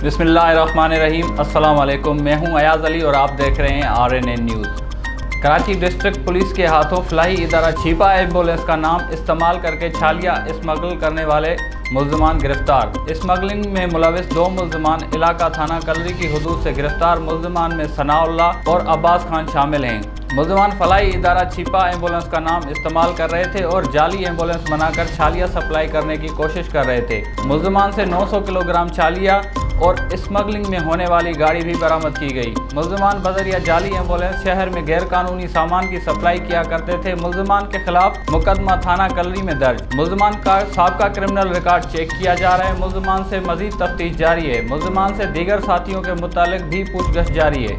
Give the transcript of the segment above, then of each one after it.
बिस्मिल्लाहिर्रहमानिर्रहीम। अस्सलाम वालेकुम। मैं हूं अयाज अली और आप देख रहे हैं RNN news. Karachi district police के हाथों फलाही इदारा छिपा एम्बुलेंस का नाम इस्तेमाल करके छालिया स्मगल करने वाले मुल्ज़मान गिरफ्तार। स्मगलिंग में मुलविस 2 मुल्ज़मान इलाका थाना कलरी की हदूद से गिरफ्तार। मुल्ज़मान में सनाउल्लाह और अब्बास खान शामिल हैं। मुल्ज़मान फलाही इदारा छिपा एम्बुलेंस का नाम इस्तेमाल कर रहे थे और जाली एम्बुलेंस बनाकर छालिया सप्लाई करने की कोशिश कर रहे थे। मुल्ज़मान से 900 किलोग्राम छालिया और स्मगलिंग में होने वाली गाड़ी भी बरामद की गई। मुल्ज़मान बजरिया जाली एम्बुलेंस शहर में गैर कानूनी सामान की सप्लाई किया करते थे। मुल्ज़मान के खिलाफ मुकदमा थाना कलरी में दर्ज। मुल्ज़मान का साबका क्रिमिनल रिकॉर्ड चेक किया जा रहा है। मुल्ज़मान से मजीद तफ्तीश जारी है। मुल्ज़मान से दीगर साथियों के मुतालिक भी पूछगछ जारी है।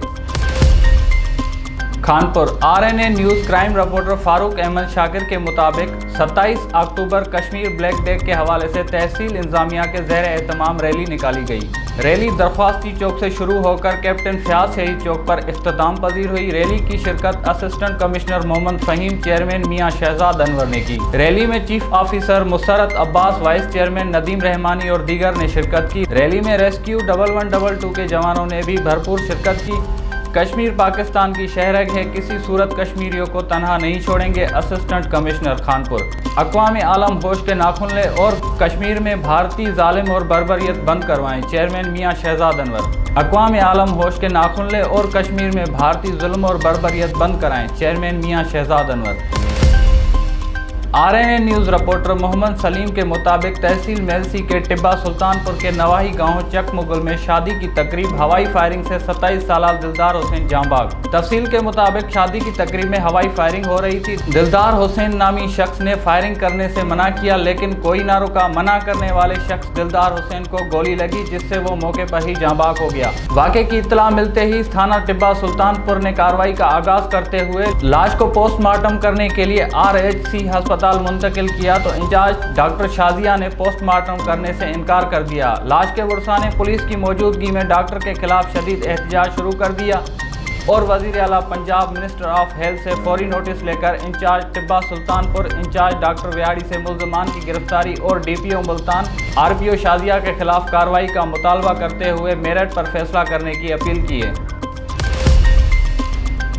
Khanpur RNN news crime reporter Farooq Ahmed Shakir के मुताबिक 27 अक्टूबर कश्मीर ब्लैक डे के हवाले से तहसील इंतजामिया के ज़ेर एहतमाम रैली निकाली गई। रैली दरख्वास्ती चौक से शुरू होकर कैप्टन फयाज शहीद चौक पर इख्तिताम पजीर हुई। रैली की शिरकत assistant commissioner Mohammad Fahim, chairman Mian Shahzad Anwar ने की। रैली में chief officer Musarrat Abbas, vice chairman Nadeem Rahmani और दीगर ने शिरकत की। रैली में रेस्क्यू 1122 के जवानों ने भी भरपूर शिरकत की। कश्मीर पाकिस्तान की शहरग है, किसी सूरत कश्मीरियों को तनहा नहीं छोड़ेंगे। Assistant commissioner Khanpur. अक़वाम आलम होश के नाखुन ले और कश्मीर में भारतीय जालिम और बर्बरियत बंद करवाएं। चेयरमैन मियां शहजाद अनवर। अक़वाम आलम होश के नाखुन ले और कश्मीर में भारतीय जुल्म और बर्बरियत बंद कराएं। Chairman Mian Shahzad Anwar. RNN news reporter Mohammad Saleem के मुताबिक तहसील मेलसी के टिब्बा सुल्तानपुर के नवाही गांव चक मुगल में शादी की तकरीब हवाई फायरिंग से 27 साल दिलदार हुसैन जांबाग। तफसील के मुताबिक शादी की तकरीब में हवाई फायरिंग हो रही थी। दिलदार हुसैन नामी शख्स ने फायरिंग करने से मना किया, लेकिन कोई ना रुका। मना करने वाले शख्स दिलदार हुसैन को गोली लगी, जिससे वो मौके पर ही जांबाग हो गया। वाक़े की इत्तला मिलते ही थाना टिब्बा सुल्तानपुर ने कार्रवाई का आगाज करते हुए लाश को पोस्टमार्टम करने के लिए RHC अस्पताल मुंतकिल किया, तो इंचार्ज डॉक्टर शाजिया ने पोस्टमार्टम करने से इनकार कर दिया। लाश के वर्षा ने पुलिस की मौजूदगी में डॉक्टर के खिलाफ शदीद एहतजाज शुरू कर दिया और वज़ीर आला पंजाब मिनिस्टर ऑफ हेल्थ से फौरी नोटिस लेकर incharge Tibba Sultanpur, incharge doctor व्याड़ी से मुल्ज़मान की गिरफ्तारी और DPO मुल्तान RPO शाजिया के खिलाफ कार्रवाई का मुतालबा करते हुए मेरठ पर फैसला करने की अपील की है।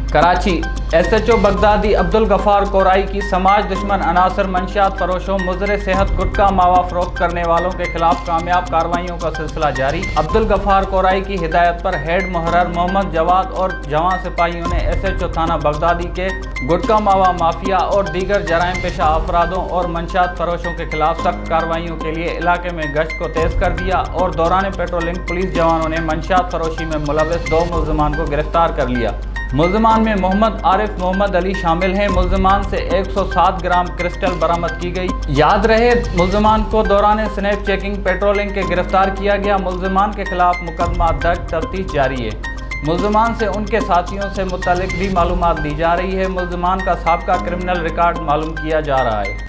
Karachi SHO Baghdadi Abdul Ghaffar Core i की समाज दुश्मन अनासर मंशियात फरोशों मुज़र सेहत गुटखा मावा फरोख्त करने वालों के खिलाफ कामयाब कार्रवाइयों का सिलसिला जारी। अब्दुल गफ़ार कोराई की हिदायत पर हेड मुहर्रर मोहम्मद जवाद और जवान सिपाहियों ने SHO थाना बगदादी के गुटखा मावा माफिया और दीगर जराइम पेशा अफरादों और मंशियात फरोशों के खिलाफ सख्त कार्रवाइयों के लिए इलाके में गश्त को तेज़ कर दिया और दौरान पेट्रोलिंग पुलिस जवानों ने मंशियात फरोशी में मुलविस 2 मुल्ज़मान को गिरफ्तार कर लिया। मुल्ज़मान में मोहम्मद आरिफ, मोहम्मद अली शामिल हैं। मुल्ज़मान से 107 ग्राम क्रिस्टल बरामद की गई। याद रहे, मुल्ज़मान को दौरान स्नैप चेकिंग पेट्रोलिंग के गिरफ्तार किया गया। मुल्ज़मान के खिलाफ मुकदमा दर्ज, तफ्तीश जारी है। मुल्ज़मान से उनके साथियों से मुतल्लिक भी मालूमात दी जा रही है। मुल्ज़मान का साबका क्रिमिनल रिकॉर्ड मालूम किया जा रहा है।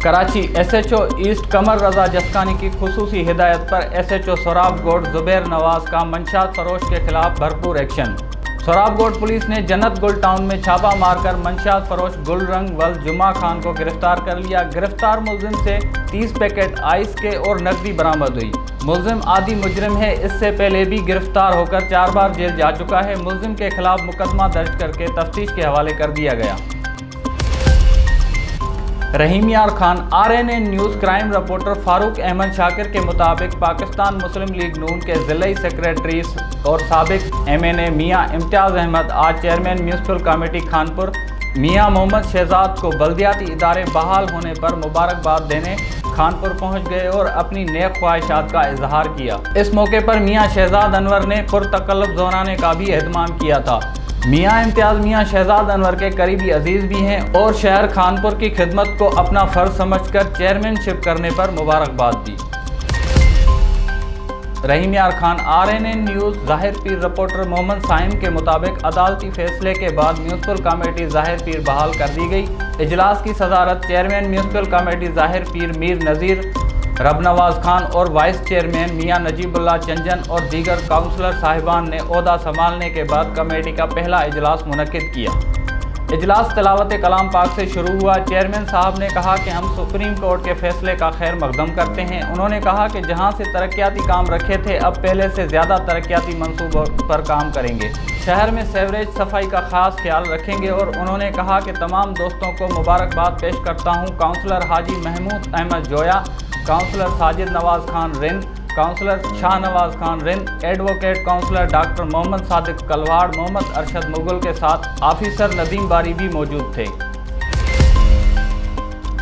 कराची SHO ईस्ट कमर रजा जसकानी की खुसूसी हिदायत पर SHO सोराब गोड जुबैर नवाज का मंशियात फरोश के खिलाफ भरपूर एक्शन। सोराब गोड पुलिस ने जन्नत गुल टाउन में छापा मारकर मंशियात फरोश गुलरंग वल जुमा खान को गिरफ्तार कर लिया। गिरफ्तार मुल्जिम से 30 पैकेट आइस के और नकदी बरामद हुई। मुल्जिम आदि मुजरिम है, इससे पहले भी गिरफ्तार होकर 4 बार जेल जा चुका है। मुल्जिम के खिलाफ मुकदमा दर्ज करके तफ्तीश के हवाले कर दिया गया। Rahim Yar Khan. RNN news crime reporter Farooq Ahmed Shakir के मुताबिक पाकिस्तान मुस्लिम लीग नून के ज़िलाई सेक्रेटरी और साबिक MNA मियां इम्तियाज़ अहमद आज चेयरमैन म्यूनसिपल कमेटी खानपुर मियां मोहम्मद शहजाद को बल्दियाती इदारे बहाल होने पर मुबारकबाद देने खानपुर पहुंच गए और अपनी नेक ख्वाहिशात का इजहार किया। इस मौके पर मियां शहजाद अनवर ने पुरतकल्लुफ़ ज़ोराने का भी एहतमाम किया था। मियां इम्तियाज़ मियां शहजाद अनवर के करीबी अजीज़ भी हैं और शहर खानपुर की खिदमत को अपना फ़र्ज समझकर चेयरमैनशिप करने पर मुबारकबाद दी। रहीम यार खान। RNN न्यूज़ ज़ाहिर पीर रिपोर्टर मोहम्मद साइम के मुताबिक अदालती फैसले के बाद म्यूनसिपल कमेटी ज़ाहिर पीर बहाल कर दी गई। इजलास की सदारत चेयरमैन म्यूनसिपल कमेटी ज़ाहिर पीर मीर नज़ीर रबनवाज खान और वाइस चेयरमैन मियां नजीबुल्लाह चंजन और दीगर काउंसलर साहिबान ने ओहदा संभालने के बाद कमेटी का पहला इजलास मुनक्किद किया। इजलास तिलावत कलाम पाक से शुरू हुआ। चेयरमैन साहब ने कहा कि हम सुप्रीम कोर्ट के फैसले का खैर मकदम करते हैं। उन्होंने कहा कि जहां से तरक्याती काम रखे थे, अब पहले से ज़्यादा तरक्याती मंसूबों पर काम करेंगे। शहर में सीवरेज सफाई का खास ख्याल रखेंगे और उन्होंने कहा कि तमाम दोस्तों को मुबारकबाद पेश करता हूँ। Councillor Haji Mahmood Ahmad Joya, councillor Sajid Nawaz Khan Rind, councillor Shahnawaz Khan Rind, advocate councillor doctor Mohammad Sadiq Kalwar, Mohammad Arshad Mughal के साथ ऑफिसर नदीम बारी भी मौजूद थे।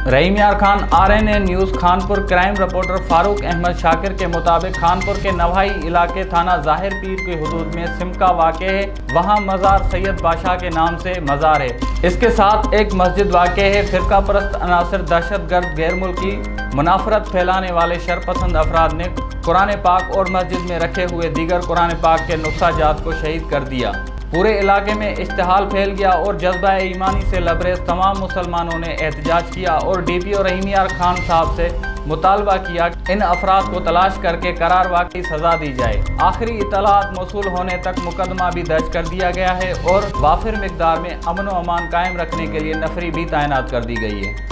Rahim Yar Khan, RNA news Khanpur. Crime reporter Farooq Ahmed Shakir के मुताबिक खानपुर के नवाई इलाके थाना ज़ाहिर पीर की हुदूद में सिमका वाक़ है। वहाँ मज़ार सैयद बादशाह के नाम से मज़ार है। इसके साथ एक मस्जिद वाक़ है। फ़िरका परस्त अनासर, दहशतगर्द, गैर मुल्की मुनाफरत फैलाने वाले शरपसंद अफराद ने कुरान पाक और मस्जिद में रखे हुए दीगर कुरान पाक के नुक्साजात को शहीद कर दिया। पूरे इलाके में इश्तिहाल फैल गया और जज्बा ईमानी से लबरेज तमाम मुसलमानों ने एहतजाज किया और DPO रहीम यार खान साहब से मुतालबा किया इन अफराद को तलाश करके करार वाक़ई सज़ा दी जाए। आखिरी इतलात मौसूल होने तक मुकदमा भी दर्ज कर दिया गया है और वाफिर मिकदार में अमन व अमान कायम रखने के लिए नफरी भी तैनात कर दी गई है।